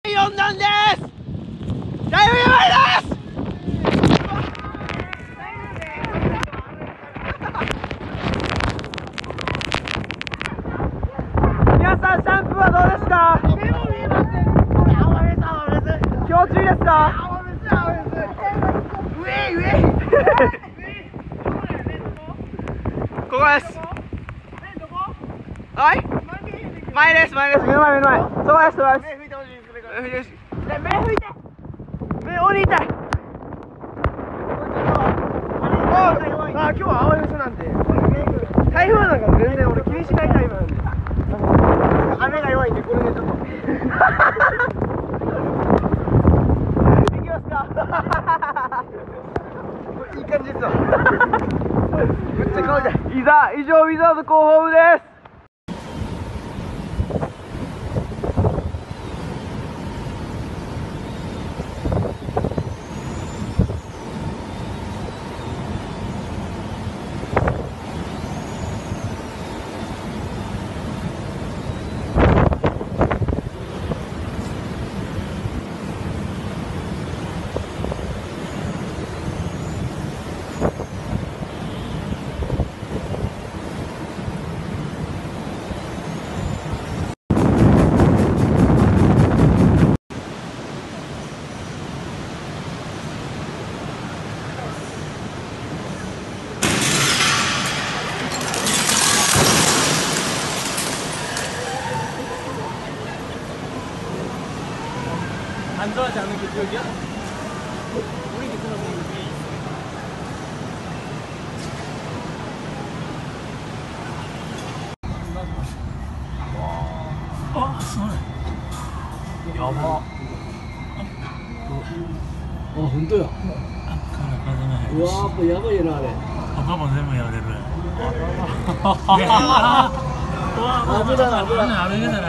4段です。だいぶやばいです。皆さんシャンプーはどうですか？気持ちいいですか？ここです。はい、前です。目の前。そうです。目拭いて。目降りたい。今日は青い嘘なんで。台風なんか全然俺気にしないタイプなんで。雨が弱いんでこれでちょっと。いきますか。いい感じですわ。めっちゃ顔痛い。以上ウィザード広報部です。안전하지 않은 게 기억이야? 우리 기술은 아, 스물. 야바. 혼자야. 우와, 뭐 야바이라 그래. 한번 되면 야래를. 아프다. 안 되잖아.